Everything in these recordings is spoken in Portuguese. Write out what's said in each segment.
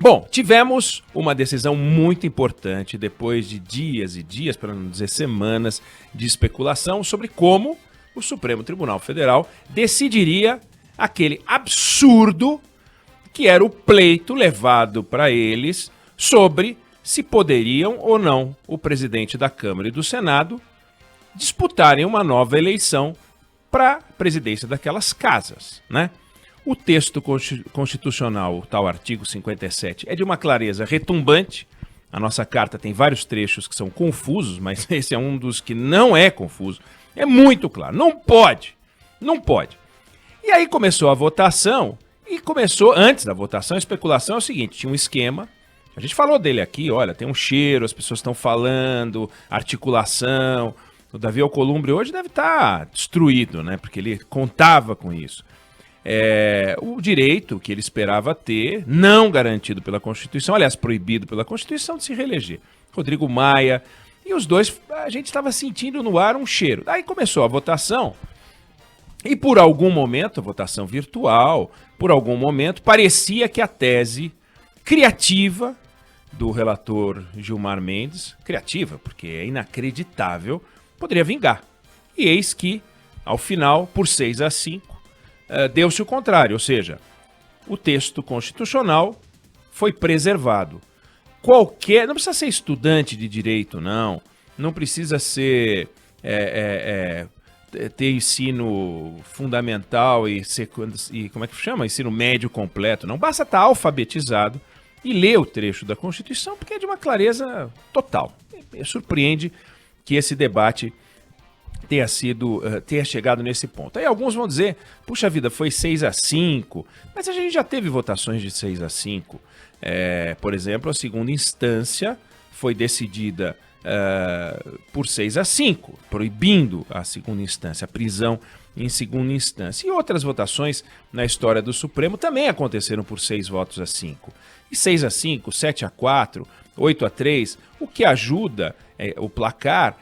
Bom, tivemos uma decisão muito importante depois de dias e dias, para não dizer semanas, de especulação sobre como o Supremo Tribunal Federal decidiria aquele absurdo que era o pleito levado para eles sobre se poderiam ou não o presidente da Câmara e do Senado disputarem uma nova eleição para a presidência daquelas casas, né? O texto constitucional, o tal artigo 57, é de uma clareza retumbante. A nossa carta tem vários trechos que são confusos, mas esse é um dos que não é confuso. É muito claro. Não pode. Não pode. E aí começou a votação, e começou, antes da votação, a especulação é o seguinte, tinha um esquema, a gente falou dele aqui, olha, tem um cheiro, as pessoas estão falando, articulação. O Davi Alcolumbre hoje deve estar destruído, né? Porque ele contava com isso. O direito que ele esperava ter, não garantido pela Constituição, aliás, proibido pela Constituição, de se reeleger. Rodrigo Maia, e os dois, a gente estava sentindo no ar um cheiro. Daí começou a votação, e por algum momento, a votação virtual, por algum momento, parecia que a tese criativa do relator Gilmar Mendes, criativa, porque é inacreditável, poderia vingar. E eis que, ao final, por 6-5, deu-se o contrário, ou seja, o texto constitucional foi preservado. Não precisa ser estudante de direito, não precisa ser ter ensino fundamental e como é que chama? Ensino médio completo, não basta estar alfabetizado e ler o trecho da Constituição, porque é de uma clareza total. Surpreende que esse debate tenha chegado nesse ponto. Aí alguns vão dizer, puxa vida, foi 6-5, mas a gente já teve votações de 6-5. Por exemplo, a segunda instância foi decidida por 6-5, proibindo a segunda instância, a prisão em segunda instância. E outras votações na história do Supremo também aconteceram por 6-5. E 6-5, 7-4, 8-3, o que ajuda o placar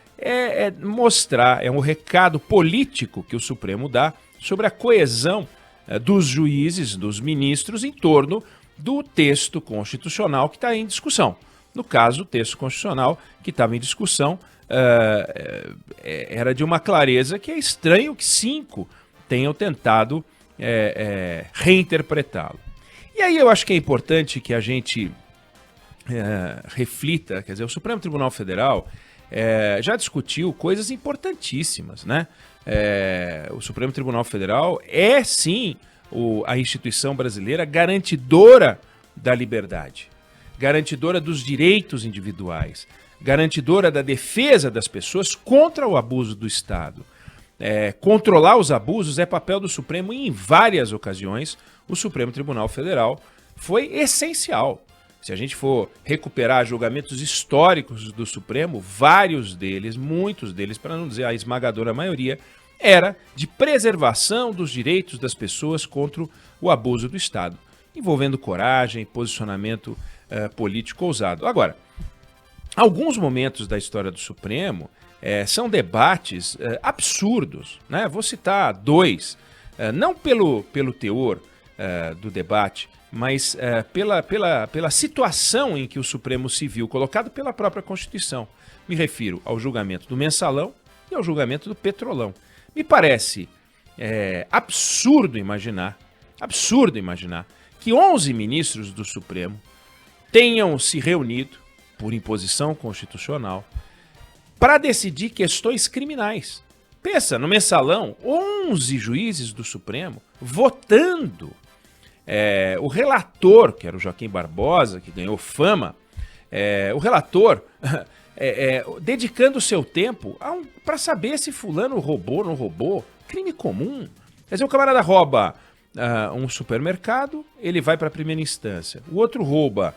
mostrar, é um recado político que o Supremo dá sobre a coesão dos juízes, dos ministros, em torno do texto constitucional que está em discussão. No caso, o texto constitucional que estava em discussão era de uma clareza que é estranho que 5 tenham tentado reinterpretá-lo. E aí eu acho que é importante que a gente reflita, quer dizer, o Supremo Tribunal Federal já discutiu coisas importantíssimas, né? O Supremo Tribunal Federal é, sim, a instituição brasileira garantidora da liberdade, garantidora dos direitos individuais, garantidora da defesa das pessoas contra o abuso do Estado. Controlar os abusos é papel do Supremo e, em várias ocasiões, o Supremo Tribunal Federal foi essencial. Se a gente for recuperar julgamentos históricos do Supremo, vários deles, muitos deles, para não dizer a esmagadora maioria, era de preservação dos direitos das pessoas contra o abuso do Estado, envolvendo coragem, posicionamento político ousado. Agora, alguns momentos da história do Supremo são debates absurdos, né? Vou citar 2, não pelo teor do debate, mas pela situação em que o Supremo se viu colocado pela própria Constituição. Me refiro ao julgamento do Mensalão e ao julgamento do Petrolão. Me parece absurdo imaginar que 11 ministros do Supremo tenham se reunido, por imposição constitucional, para decidir questões criminais. Pensa, no Mensalão, 11 juízes do Supremo votando. O relator, que era o Joaquim Barbosa, que ganhou fama, o relator dedicando o seu tempo para saber se fulano roubou ou não roubou. Crime comum. Quer dizer, o camarada rouba um supermercado, ele vai para a primeira instância. O outro rouba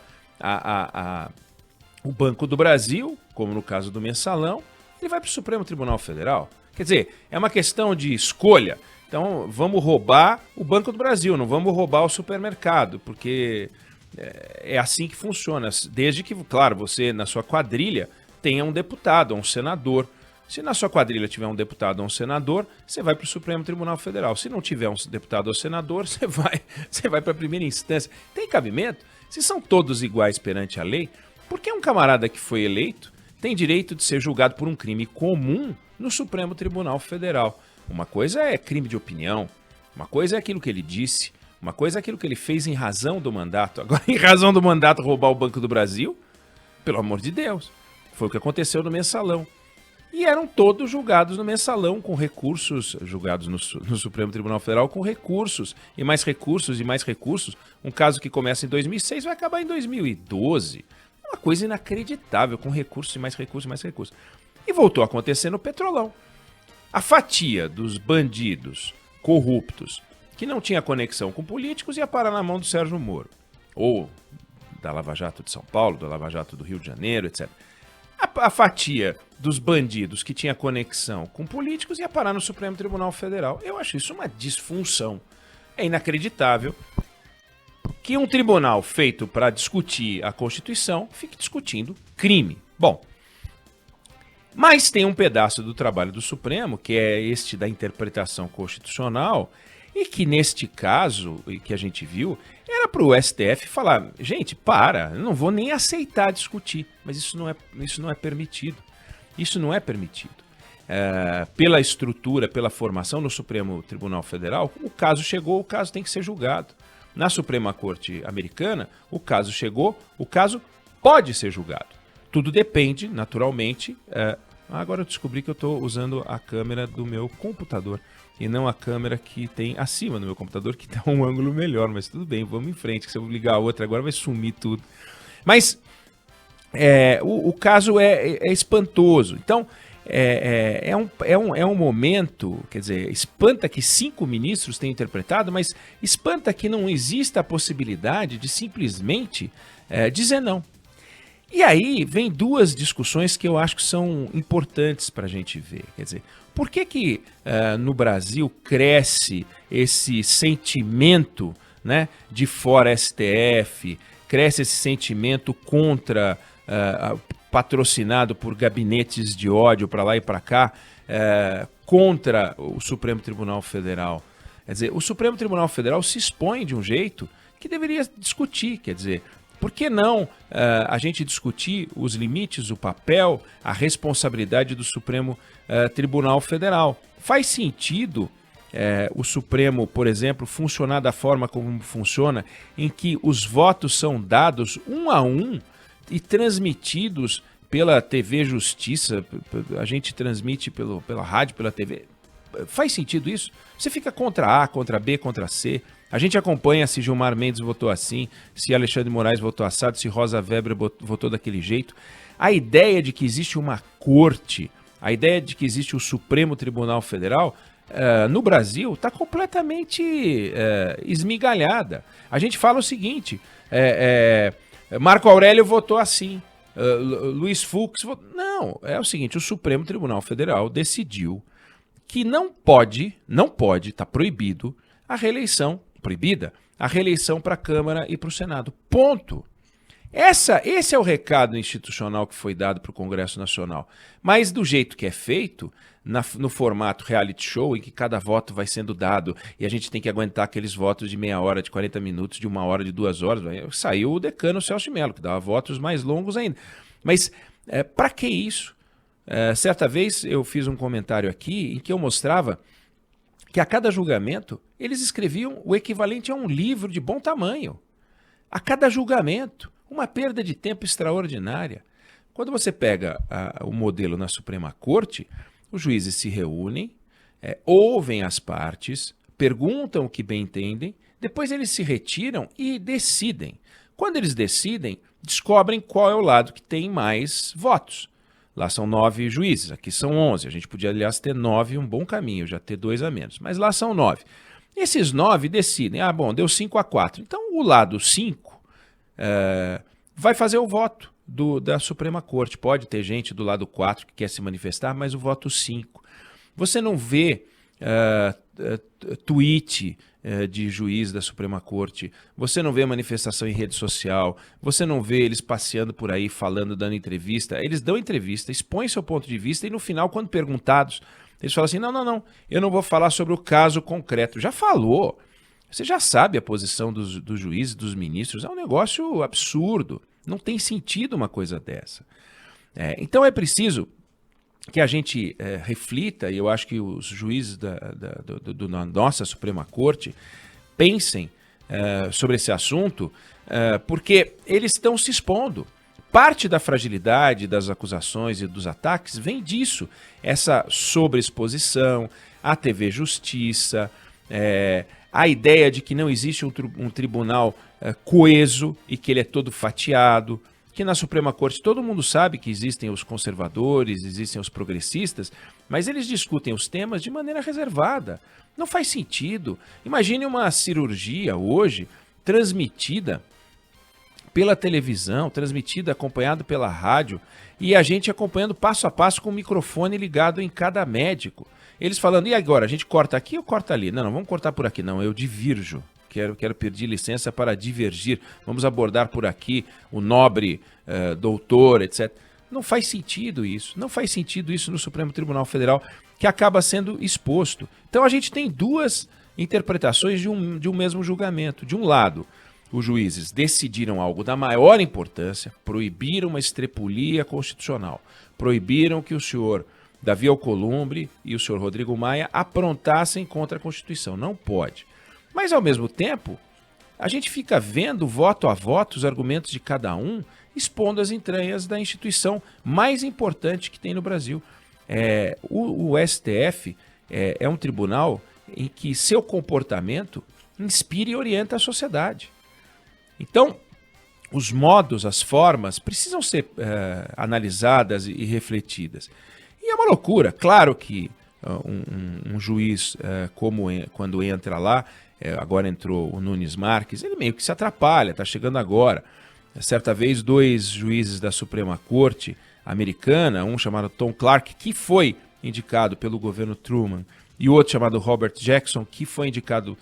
o Banco do Brasil, como no caso do Mensalão, ele vai para o Supremo Tribunal Federal. Quer dizer, é uma questão de escolha. Então, vamos roubar o Banco do Brasil, não vamos roubar o supermercado, porque é assim que funciona. Desde que, claro, você, na sua quadrilha, tenha um deputado, um senador. Se na sua quadrilha tiver um deputado ou um senador, você vai para o Supremo Tribunal Federal. Se não tiver um deputado ou senador, você vai para a primeira instância. Tem cabimento? Se são todos iguais perante a lei, por que um camarada que foi eleito tem direito de ser julgado por um crime comum no Supremo Tribunal Federal? Uma coisa é crime de opinião, uma coisa é aquilo que ele disse, uma coisa é aquilo que ele fez em razão do mandato. Agora, em razão do mandato, roubar o Banco do Brasil, pelo amor de Deus, foi o que aconteceu no Mensalão. E eram todos julgados no Mensalão, com recursos, julgados no Supremo Tribunal Federal, com recursos, e mais recursos, e mais recursos. Um caso que começa em 2006 vai acabar em 2012. Uma coisa inacreditável, com recursos, e mais recursos, e mais recursos. E voltou a acontecer no Petrolão. A fatia dos bandidos corruptos, que não tinha conexão com políticos, ia parar na mão do Sérgio Moro. Ou da Lava Jato de São Paulo, da Lava Jato do Rio de Janeiro, etc. A fatia dos bandidos que tinha conexão com políticos ia parar no Supremo Tribunal Federal. Eu acho isso uma disfunção. É inacreditável que um tribunal feito para discutir a Constituição fique discutindo crime. Bom, mas tem um pedaço do trabalho do Supremo, que é este da interpretação constitucional, e que neste caso, que a gente viu, era para o STF falar, gente, eu não vou nem aceitar discutir, mas isso não é permitido. Isso não é permitido. Pela estrutura, pela formação no Supremo Tribunal Federal, o caso chegou, o caso tem que ser julgado. Na Suprema Corte Americana, o caso chegou, o caso pode ser julgado. Tudo depende, naturalmente. Agora eu descobri que eu estou usando a câmera do meu computador e não a câmera que tem acima do meu computador, que dá um ângulo melhor, mas tudo bem, vamos em frente, que se eu ligar a outra agora vai sumir tudo. Mas o caso é espantoso. Então, é um momento, quer dizer, espanta que 5 ministros tenham interpretado, mas espanta que não exista a possibilidade de simplesmente dizer não. E aí vem 2 discussões que eu acho que são importantes para a gente ver. Quer dizer, por que no Brasil cresce esse sentimento, né, de fora STF, cresce esse sentimento contra, patrocinado por gabinetes de ódio para lá e para cá, contra o Supremo Tribunal Federal? Quer dizer, o Supremo Tribunal Federal se expõe de um jeito que deveria discutir, quer dizer, por que não a gente discutir os limites, o papel, a responsabilidade do Supremo Tribunal Federal? Faz sentido o Supremo, por exemplo, funcionar da forma como funciona, em que os votos são dados um a um e transmitidos pela TV Justiça, a gente transmite pela rádio, pela TV. Faz sentido isso? Você fica contra A, contra B, contra C. A gente acompanha se Gilmar Mendes votou assim, se Alexandre de Moraes votou assado, se Rosa Weber votou daquele jeito. A ideia de que existe uma corte, a ideia de que existe o Supremo Tribunal Federal, no Brasil está completamente esmigalhada. A gente fala o seguinte, Marco Aurélio votou assim, Luiz Fux votou... Não, é o seguinte, o Supremo Tribunal Federal decidiu que não pode, está proibido, a reeleição para a Câmara e para o Senado. Ponto. Esse é o recado institucional que foi dado para o Congresso Nacional. Mas do jeito que é feito, no formato reality show, em que cada voto vai sendo dado e a gente tem que aguentar aqueles votos de meia hora, de 40 minutos, de 1 hora, de 2 horas, saiu o decano Celso de Mello, que dava votos mais longos ainda. Mas para que isso? Certa vez eu fiz um comentário aqui em que eu mostrava que a cada julgamento eles escreviam o equivalente a um livro de bom tamanho. A cada julgamento, uma perda de tempo extraordinária. Quando você pega o modelo na Suprema Corte, os juízes se reúnem, ouvem as partes, perguntam o que bem entendem, depois eles se retiram e decidem. Quando eles decidem, descobrem qual é o lado que tem mais votos. Lá são 9 juízes, aqui são 11. A gente podia, aliás, ter 9, um bom caminho, já ter 2 a menos. Mas lá são 9. Esses 9 decidem, deu 5-4. Então, o lado 5 vai fazer o voto da Suprema Corte. Pode ter gente do lado 4 que quer se manifestar, mas o voto 5. Você não vê tweet de juiz da Suprema Corte, você não vê manifestação em rede social, você não vê eles passeando por aí, falando, dando entrevista. Eles dão entrevista, expõem seu ponto de vista e no final, quando perguntados, eles falam assim, não, eu não vou falar sobre o caso concreto. Já falou. Você já sabe a posição dos juízes, dos ministros, é um negócio absurdo. Não tem sentido uma coisa dessa. Então é preciso que a gente reflita, e eu acho que os juízes da nossa Suprema Corte pensem sobre esse assunto, porque eles estão se expondo. Parte da fragilidade das acusações e dos ataques vem disso, essa sobreexposição, a TV Justiça, a ideia de que não existe um tribunal coeso e que ele é todo fatiado, que na Suprema Corte todo mundo sabe que existem os conservadores, existem os progressistas, mas eles discutem os temas de maneira reservada. Não faz sentido. Imagine uma cirurgia hoje transmitida pela televisão, transmitida, acompanhada pela rádio, e a gente acompanhando passo a passo com o microfone ligado em cada médico. Eles falando, e agora, a gente corta aqui ou corta ali? Não, vamos cortar por aqui. Não, eu divirjo. Quero pedir licença para divergir. Vamos abordar por aqui o nobre doutor, etc. Não faz sentido isso. Não faz sentido isso no Supremo Tribunal Federal, que acaba sendo exposto. Então a gente tem duas interpretações de um mesmo julgamento. De um lado, os juízes decidiram algo da maior importância, proibiram uma estrepulia constitucional, proibiram que o senhor Davi Alcolumbre e o senhor Rodrigo Maia aprontassem contra a Constituição. Não pode. Mas, ao mesmo tempo, a gente fica vendo, voto a voto, os argumentos de cada um, expondo as entranhas da instituição mais importante que tem no Brasil. O STF é um tribunal em que seu comportamento inspira e orienta a sociedade. Então, os modos, as formas, precisam ser analisadas e refletidas. E é uma loucura. Claro que um juiz, quando entra lá, agora entrou o Nunes Marques, ele meio que se atrapalha, está chegando agora. Certa vez, 2 juízes da Suprema Corte americana, um chamado Tom Clark, que foi indicado pelo governo Truman, e outro chamado Robert Jackson, que foi indicado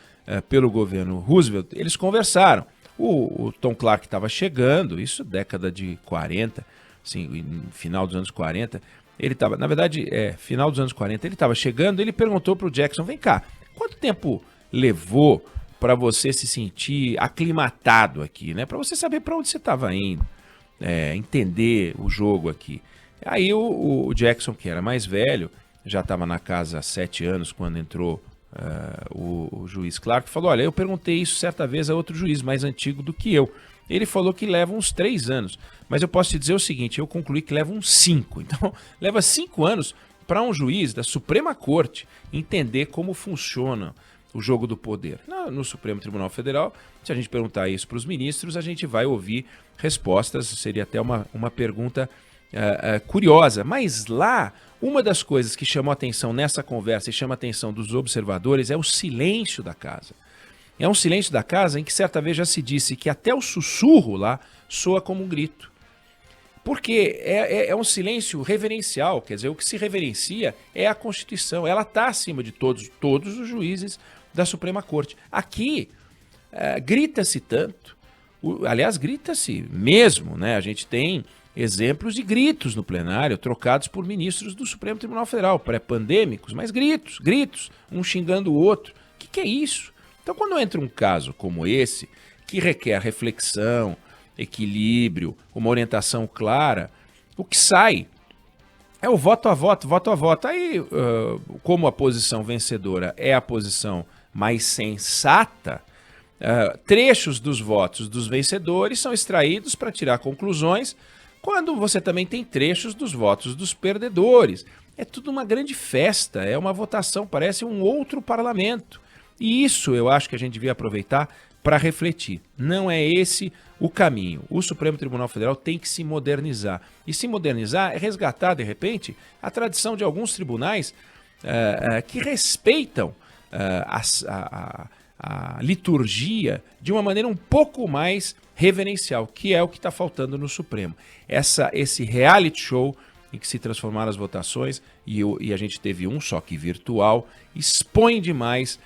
pelo governo Roosevelt, eles conversaram. O Tom Clark estava chegando, isso década de 40, assim, final dos anos 40, ele estava, na verdade, final dos anos 40, ele estava chegando, ele perguntou para o Jackson, vem cá, quanto tempo levou para você se sentir aclimatado aqui, né? Para você saber para onde você estava indo, entender o jogo aqui. Aí o Jackson, que era mais velho, já estava na casa há 7 anos quando entrou o juiz Clark, falou, olha, eu perguntei isso certa vez a outro juiz mais antigo do que eu. Ele falou que leva uns 3 anos, mas eu posso te dizer o seguinte, eu concluí que leva uns 5. Então, leva 5 anos para um juiz da Suprema Corte entender como funciona o jogo do poder. No Supremo Tribunal Federal, se a gente perguntar isso para os ministros, a gente vai ouvir respostas, seria até uma pergunta curiosa. Mas lá, uma das coisas que chamou a atenção nessa conversa e chama a atenção dos observadores é o silêncio da casa. É um silêncio da casa em que certa vez já se disse que até o sussurro lá soa como um grito. Porque é um silêncio reverencial, quer dizer, o que se reverencia é a Constituição. Ela está acima de todos os juízes da Suprema Corte. Aqui, grita-se tanto, aliás, grita-se mesmo, né? A gente tem exemplos de gritos no plenário, trocados por ministros do Supremo Tribunal Federal, pré-pandêmicos, mas gritos, um xingando o outro. O que é isso? Então, quando entra um caso como esse, que requer reflexão, equilíbrio, uma orientação clara, o que sai é o voto a voto. Aí, como a posição vencedora é a posição mais sensata, trechos dos votos dos vencedores são extraídos para tirar conclusões, quando você também tem trechos dos votos dos perdedores. É tudo uma grande festa, é uma votação, parece um outro parlamento. E isso eu acho que a gente devia aproveitar para refletir. Não é esse o caminho. O Supremo Tribunal Federal tem que se modernizar. E se modernizar é resgatar, de repente, a tradição de alguns tribunais que respeitam a liturgia de uma maneira um pouco mais reverencial, que é o que está faltando no Supremo. Esse reality show em que se transformaram as votações, e a gente teve um só que virtual, expõe demais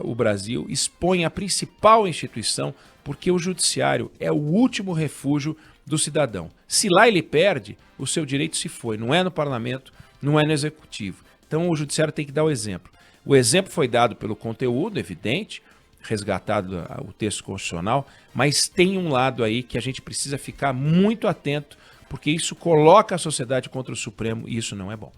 o Brasil, expõe a principal instituição, porque o judiciário é o último refúgio do cidadão. Se lá ele perde, o seu direito se foi. Não é no parlamento, não é no executivo. Então o judiciário tem que dar o exemplo. O exemplo foi dado pelo conteúdo, evidente, resgatado o texto constitucional, mas tem um lado aí que a gente precisa ficar muito atento, porque isso coloca a sociedade contra o Supremo e isso não é bom.